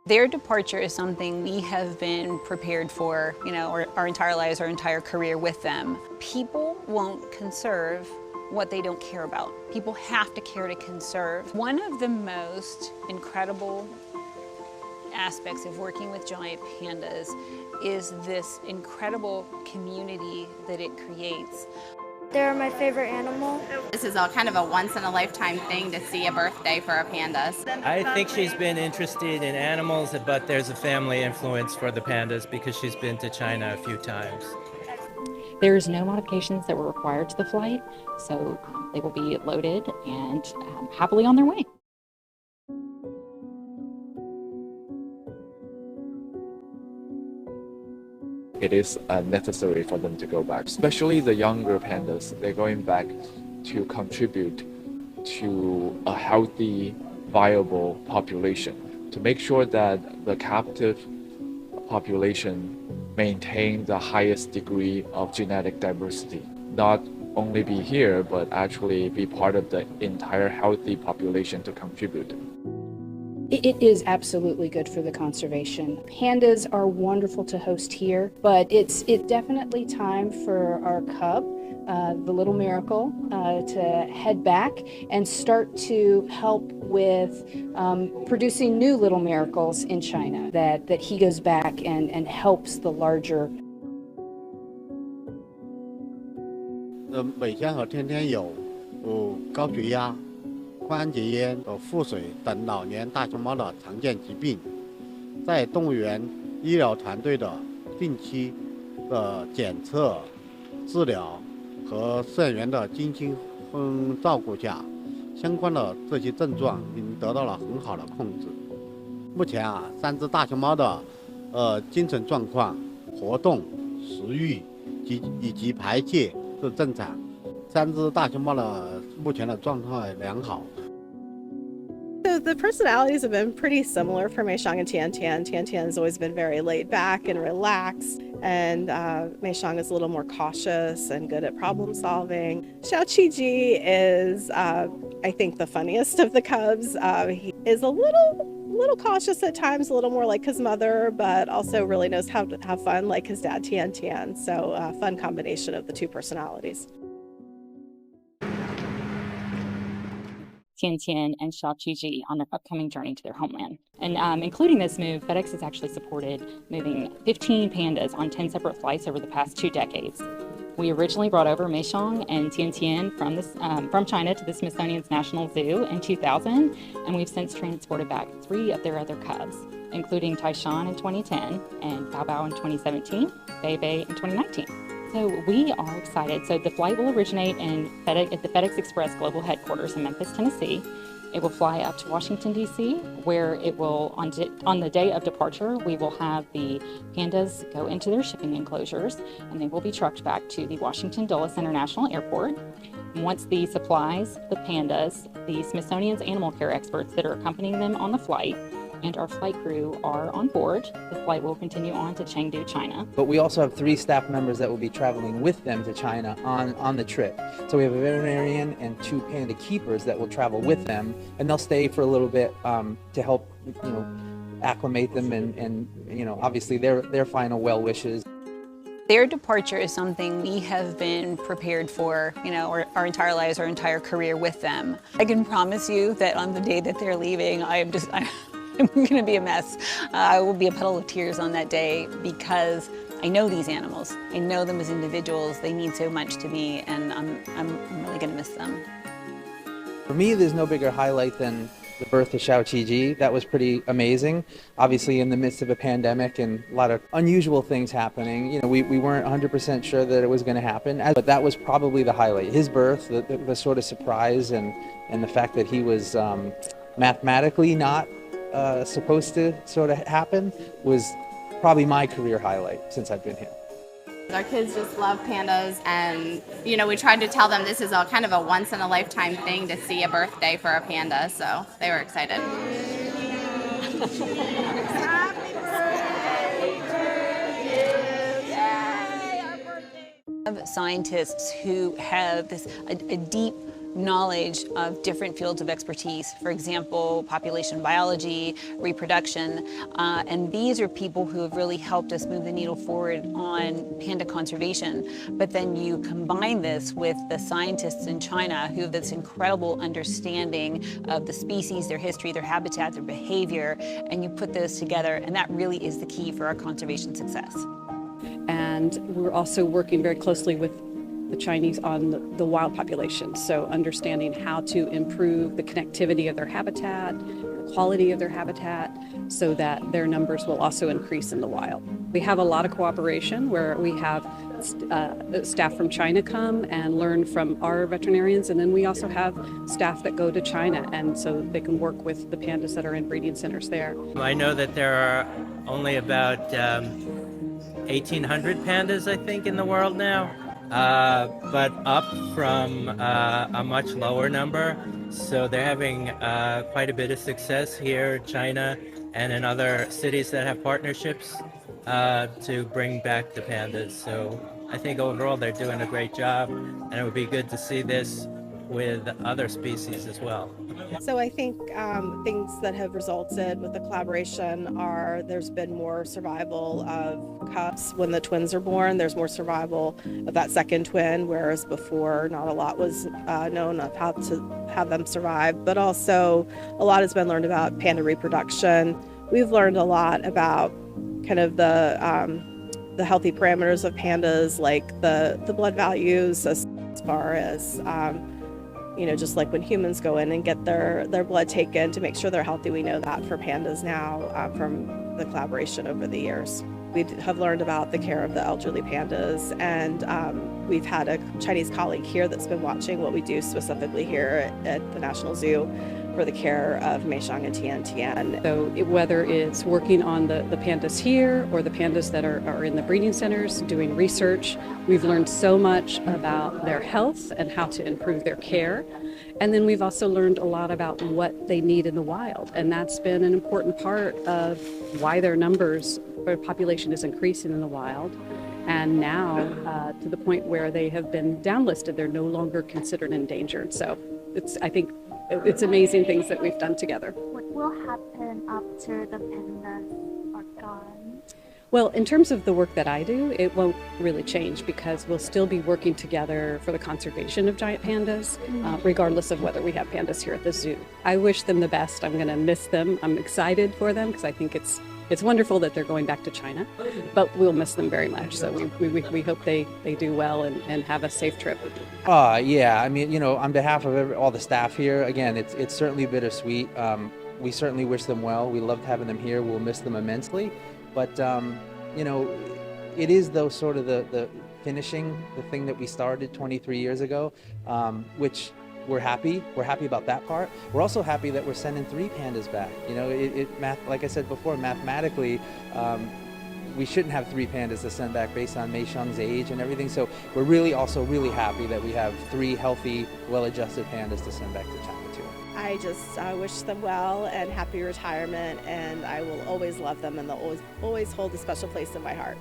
Their departure is something we have been prepared for, our entire lives, our entire career with them. People won't conserve what they don't care about. People have to care to conserve. One of the most incredible aspects of working with giant pandas is this incredible community that it creates. They're my favorite animal. This is kind of a once-in-a-lifetime thing to see a birthday for a panda. I think she's been interested in animals, but there's a family influence for the pandas because she's been to China a few times. There's no modifications that were required to the flight, so they will be loaded and happily on their way. It is necessary for them to go back, especially the younger pandas. They're going back to contribute to a healthy, viable population, to make sure that the captive population maintain the highest degree of genetic diversity. Not only be here, but actually be part of the entire healthy population to contribute. It is absolutely good for the conservation. Pandas are wonderful to host here, but it's definitely time for our cub, the little miracle, to head back and start to help with producing new little miracles in China, that he goes back and helps the larger. 每天和天天有高血压、关节炎、腹水等老年大熊猫的常见疾病，在动物园医疗团队的定期的检测、治疗和饲养员的精心照顾下，相关的这些症状已经得到了很好的控制。目前3只大熊猫的精神状况、活动、食欲以及排泄都正常。3只大熊猫的目前的状态良好。 So the personalities have been pretty similar for Mei Xiang and Tian Tian. Tian Tian has always been very laid back and relaxed, and Mei Xiang is a little more cautious and good at problem solving. Xiao Qiji is, I think, the funniest of the cubs. He is a little cautious at times, a little more like his mother, but also really knows how to have fun like his dad Tian Tian. So a fun combination of the two personalities. Tian Tian and Xiao Qiji on their upcoming journey to their homeland. And including this move, FedEx has actually supported moving 15 pandas on 10 separate flights over the past 2 decades. We originally brought over Mei Xiang and Tian Tian from China to the Smithsonian's National Zoo in 2000, and we've since transported back 3 of their other cubs, including Taishan in 2010 and Bao Bao in 2017, Bei Bei in 2019. So we are excited. So the flight will originate at the FedEx Express Global Headquarters in Memphis, Tennessee. It will fly up to Washington, D.C., where it will, on the day of departure, we will have the pandas go into their shipping enclosures, and they will be trucked back to the Washington Dulles International Airport. Once the supplies, the pandas, the Smithsonian's animal care experts that are accompanying them on the flight, and our flight crew are on board, the flight will continue on to Chengdu, China. But we also have 3 staff members that will be traveling with them to China on the trip. So we have a veterinarian and 2 panda keepers that will travel with them, and they'll stay for a little bit to help, acclimate them and obviously their final well wishes. Their departure is something we have been prepared for, our entire lives, our entire career with them. I can promise you that on the day that they're leaving, I'm going to be a mess. I will be a puddle of tears on that day because I know these animals. I know them as individuals. They mean so much to me, and I'm really going to miss them. For me, there's no bigger highlight than the birth of Xiao Qiji. That was pretty amazing. Obviously in the midst of a pandemic and a lot of unusual things happening. We weren't 100% sure that it was going to happen, but that was probably the highlight. His birth, the sort of surprise and the fact that he was mathematically not supposed to sort of happen was probably my career highlight since I've been here. Our kids just love pandas, and we tried to tell them this is kind of a once-in-a-lifetime thing to see a birthday for a panda, so they were excited. Scientists who have a deep knowledge of different fields of expertise. For example, population biology, reproduction, and these are people who have really helped us move the needle forward on panda conservation. But then you combine this with the scientists in China who have this incredible understanding of the species, their history, their habitat, their behavior, and you put those together, and that really is the key for our conservation success. And we're also working very closely with the Chinese on the wild population, so understanding how to improve the connectivity of their habitat, the quality of their habitat, so that their numbers will also increase in the wild. We have a lot of cooperation where we have staff from China come and learn from our veterinarians, and then we also have staff that go to China, and so they can work with the pandas that are in breeding centers there. I know that there are only about 1,800 pandas, I think, in the world now. But up from a much lower number. So they're having quite a bit of success here, China, and in other cities that have partnerships to bring back the pandas. So I think overall they're doing a great job, and it would be good to see this with other species as well. So I think things that have resulted with the collaboration are there's been more survival of cubs when the twins are born. There's more survival of that second twin, whereas before not a lot was known of how to have them survive. But also a lot has been learned about panda reproduction. We've learned a lot about kind of the healthy parameters of pandas, like the blood values as far as just like when humans go in and get their blood taken to make sure they're healthy. We know that for pandas now from the collaboration over the years. We have learned about the care of the elderly pandas, and we've had a Chinese colleague here that's been watching what we do specifically here at the National Zoo for the care of Meishan and Tian. So whether it's working on the pandas here or the pandas that are in the breeding centers doing research, we've learned so much about their health and how to improve their care. And then we've also learned a lot about what they need in the wild. And that's been an important part of why their numbers, their population is increasing in the wild. And now to the point where they have been downlisted, they're no longer considered endangered. So I think it's amazing things that we've done together. What will happen after the pandas are gone? Well, in terms of the work that I do, it won't really change because we'll still be working together for the conservation of giant pandas, regardless of whether we have pandas here at the zoo. I wish them the best. I'm going to miss them. I'm excited for them because I think it's wonderful that they're going back to China, but we'll miss them very much. So we hope they do well and have a safe trip. Yeah, I mean, on behalf of all the staff here, again, it's certainly bittersweet. We certainly wish them well. We loved having them here. We'll miss them immensely. But, it is though sort of the finishing the thing that we started 23 years ago, which we're happy about that part. We're also happy that we're sending 3 pandas back. Like I said before, mathematically, we shouldn't have 3 pandas to send back based on Mei Xiang's age and everything. So we're really happy that we have 3 healthy, well-adjusted pandas to send back to China too. I just wish them well and happy retirement, and I will always love them, and they'll always hold a special place in my heart.